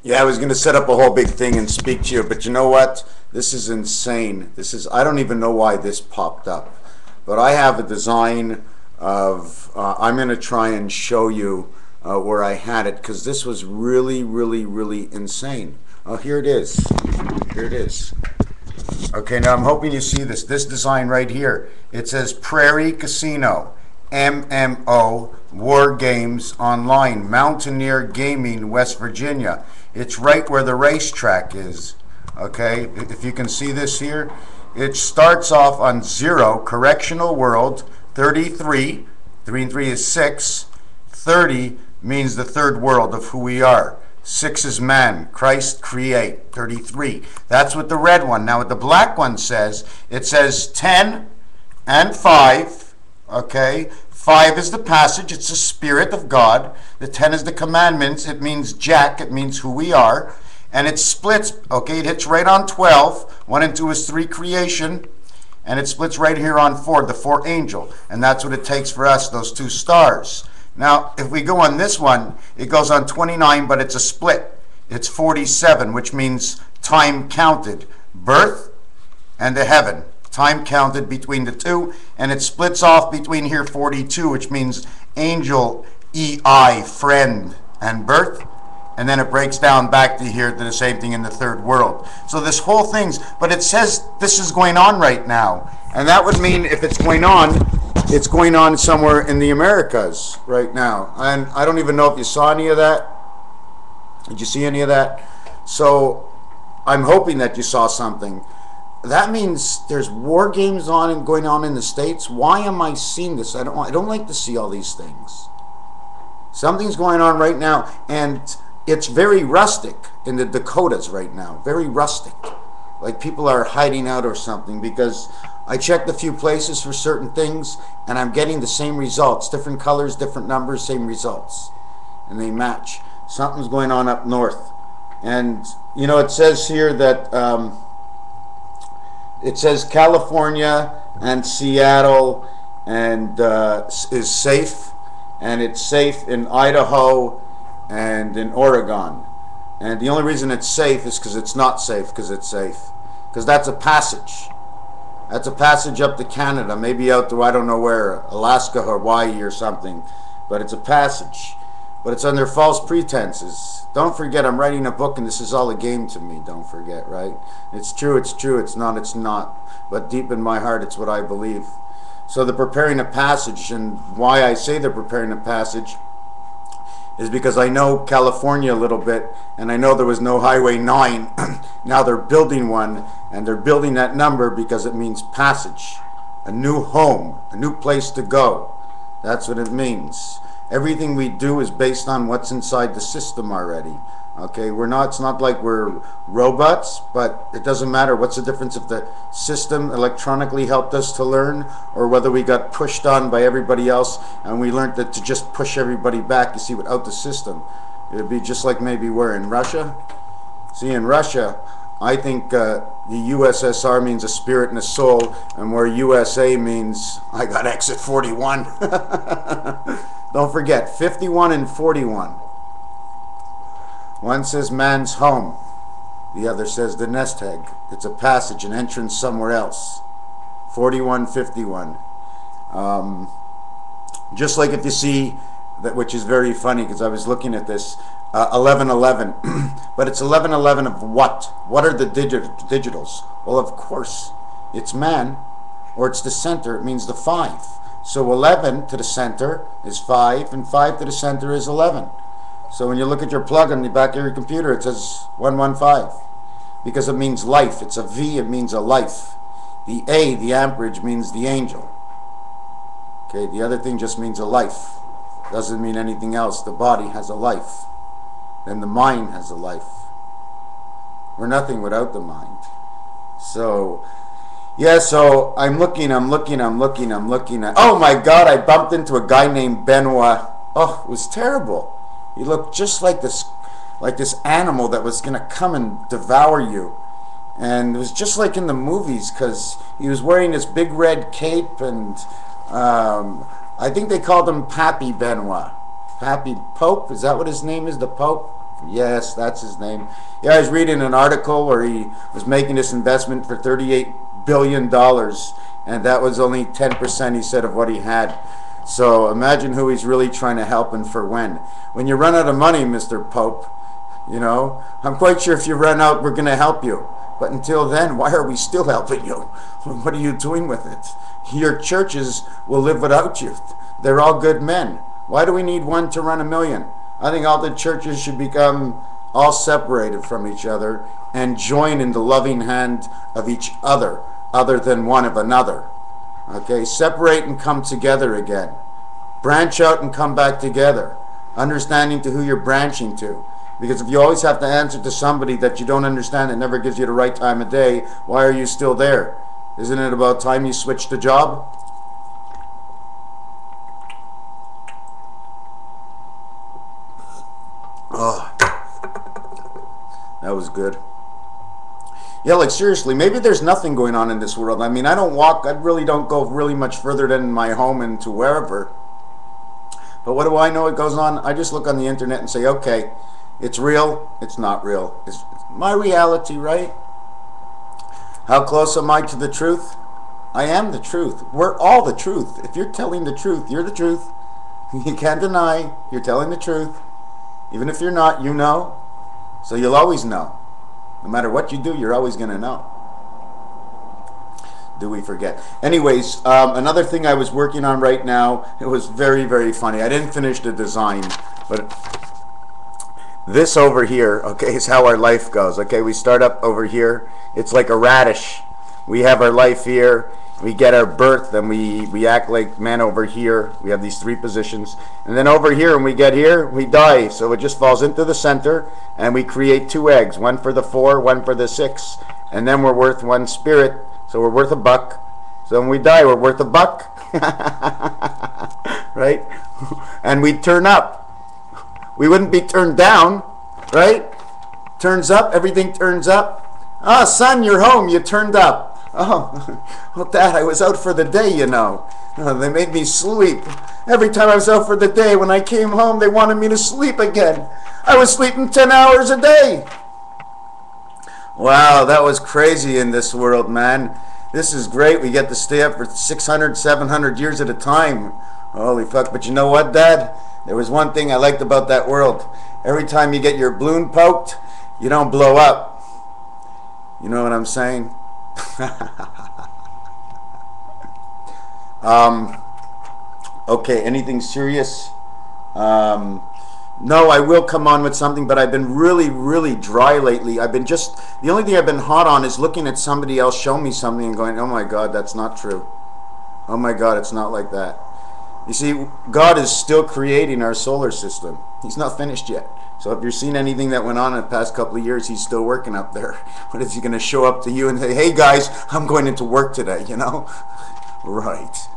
Yeah, I was going to set up a whole big thing and speak to you, but you know what? This is insane. I don't even know why this popped up. But I have a design of, I'm going to try and show you where I had it, because this was really, really, really insane. Oh, here it is. Here it is. Okay, now I'm hoping you see this. This design right here. It says Prairie Casino, MMO, War Games Online, Mountaineer Gaming, West Virginia. It's right where the racetrack is. Okay, if you can see this here, it starts off on 0, Correctional World, 33, 3 and 3 is 6, 30 means the third world of who we are. 6 is man, Christ create, 33. That's what the red one. Now what the black one says, it says 10 and 5, okay? 5 is the passage, it's the Spirit of God. The 10 is the commandments, it means Jack, it means who we are. And it splits, okay, it hits right on 12. 1 and 2 is 3 creation. And it splits right here on 4, the 4 angel. And that's what it takes for us, those 2 stars. Now, if we go on this one, it goes on 29, but it's a split. It's 47, which means time counted. Birth and the heaven. Time counted between the 2, and it splits off between here 42, which means angel, EI, friend, and birth. And then it breaks down back to here to the same thing in the third world. So this whole thing's, but it says this is going on right now. And that would mean if it's going on somewhere in the Americas right now. And I don't even know if you saw any of that. Did you see any of that? So I'm hoping that you saw something. That means there's war games on and going on in the States. Why am I seeing this? I don't like to see all these things. Something's going on right now, and it's very rustic in the Dakotas right now. Very rustic. Like people are hiding out or something, because I checked a few places for certain things, and I'm getting the same results. Different colors, different numbers, same results. And they match. Something's going on up north. And, you know, it says here that, it says California and Seattle and is safe. And it's safe in Idaho and in Oregon. And the only reason it's safe is because it's not safe because it's safe. Because that's a passage. That's a passage up to Canada, maybe out to I don't know where, Alaska, Hawaii or something. But it's a passage. But it's under false pretenses. Don't forget, I'm writing a book and this is all a game to me. Don't forget, right? It's true, it's true. It's not, it's not. But deep in my heart, it's what I believe. So they're preparing a passage, and why I say they're preparing a passage is because I know California a little bit, and I know there was no Highway 9. Now they're building one, and they're building that number because it means passage, a new home, a new place to go. That's what it means. Everything we do is based on what's inside the system already. Okay, it's not like we're robots, but it doesn't matter. What's the difference if the system electronically helped us to learn, or whether we got pushed on by everybody else and we learned that to just push everybody back, you see, without the system. It'd be just like maybe we're in Russia. See, in Russia, I think the USSR means a spirit and a soul, and where USA means I got exit 41. Don't forget, 51 and 41. One says man's home. The other says the nest egg. It's a passage, an entrance somewhere else. 41, 51. Just like if you see, that, which is very funny because I was looking at this, 1111. But it's 1111 of what? What are the digitals? Well, of course, it's man, or it's the center. It means the 5. So 11 to the center is 5, and 5 to the center is 11. So when you look at your plug on the back of your computer, it says 115, because it means life. It's a V, it means a life. The A, the amperage, means the angel. Okay, the other thing just means a life. Doesn't mean anything else. The body has a life. Then the mind has a life. We're nothing without the mind. So, yeah, so I'm looking. Oh my God, I bumped into a guy named Benoit. Oh, it was terrible. He looked just like this animal that was going to come and devour you. And it was just like in the movies, because he was wearing this big red cape, and I think they called him Pappy Benoit. Pappy Pope, is that what his name is, the Pope? Yes, that's his name. Yeah, I was reading an article where he was making this investment for $38 billion, and that was only 10%, he said, of what he had. So imagine who he's really trying to help and for when. When you run out of money, Mr. Pope, I'm quite sure if you run out, we're going to help you. But until then, why are we still helping you? What are you doing with it? Your churches will live without you. They're all good men. Why do we need one to run a million? I think all the churches should become all separated from each other and join in the loving hand of each other than one of another. Okay, separate and come together again. Branch out and come back together, understanding to who you're branching to. Because if you always have to answer to somebody that you don't understand that never gives you the right time of day, why are you still there? Isn't it about time you switched the job? Oh, that was good. Yeah, like seriously, maybe there's nothing going on in this world. I mean, I really don't go really much further than my home and to wherever. But what do I know it goes on? I just look on the internet and say, okay, it's real, it's not real. It's my reality, right? How close am I to the truth? I am the truth. We're all the truth. If you're telling the truth, you're the truth. You can't deny you're telling the truth. Even if you're not, you know. So you'll always know. No matter what you do, you're always going to know. Do we forget? Anyways, another thing I was working on right now, it was very, very funny. I didn't finish the design, but this over here, okay, is how our life goes. Okay, we start up over here. It's like a radish. We have our life here. We get our birth, then we act like men over here. We have these three positions. And then over here, when we get here, we die. So it just falls into the center, and we create two eggs, one for the 4, one for the 6. And then we're worth 1 spirit, so we're worth $1. So when we die, we're worth $1. Right? And we turn up. We wouldn't be turned down, right? Turns up, everything turns up. Ah, son, you're home, you turned up. Oh, well, Dad, I was out for the day, they made me sleep. Every time I was out for the day, when I came home, they wanted me to sleep again. I was sleeping 10 hours a day. Wow, that was crazy in this world, man. This is great. We get to stay up for 600, 700 years at a time. Holy fuck. But you know what, Dad? There was one thing I liked about that world. Every time you get your balloon poked, you don't blow up. You know what I'm saying? Okay, anything serious? No, I will come on with something, but I've been really, really dry lately. The only thing I've been hot on is looking at somebody else show me something and going, oh my God, that's not true. Oh my God, it's not like that. You see, God is still creating our solar system. He's not finished yet. So if you've seen anything that went on in the past couple of years, he's still working up there. What is he going to show up to you and say, hey guys, I'm going into work today, Right.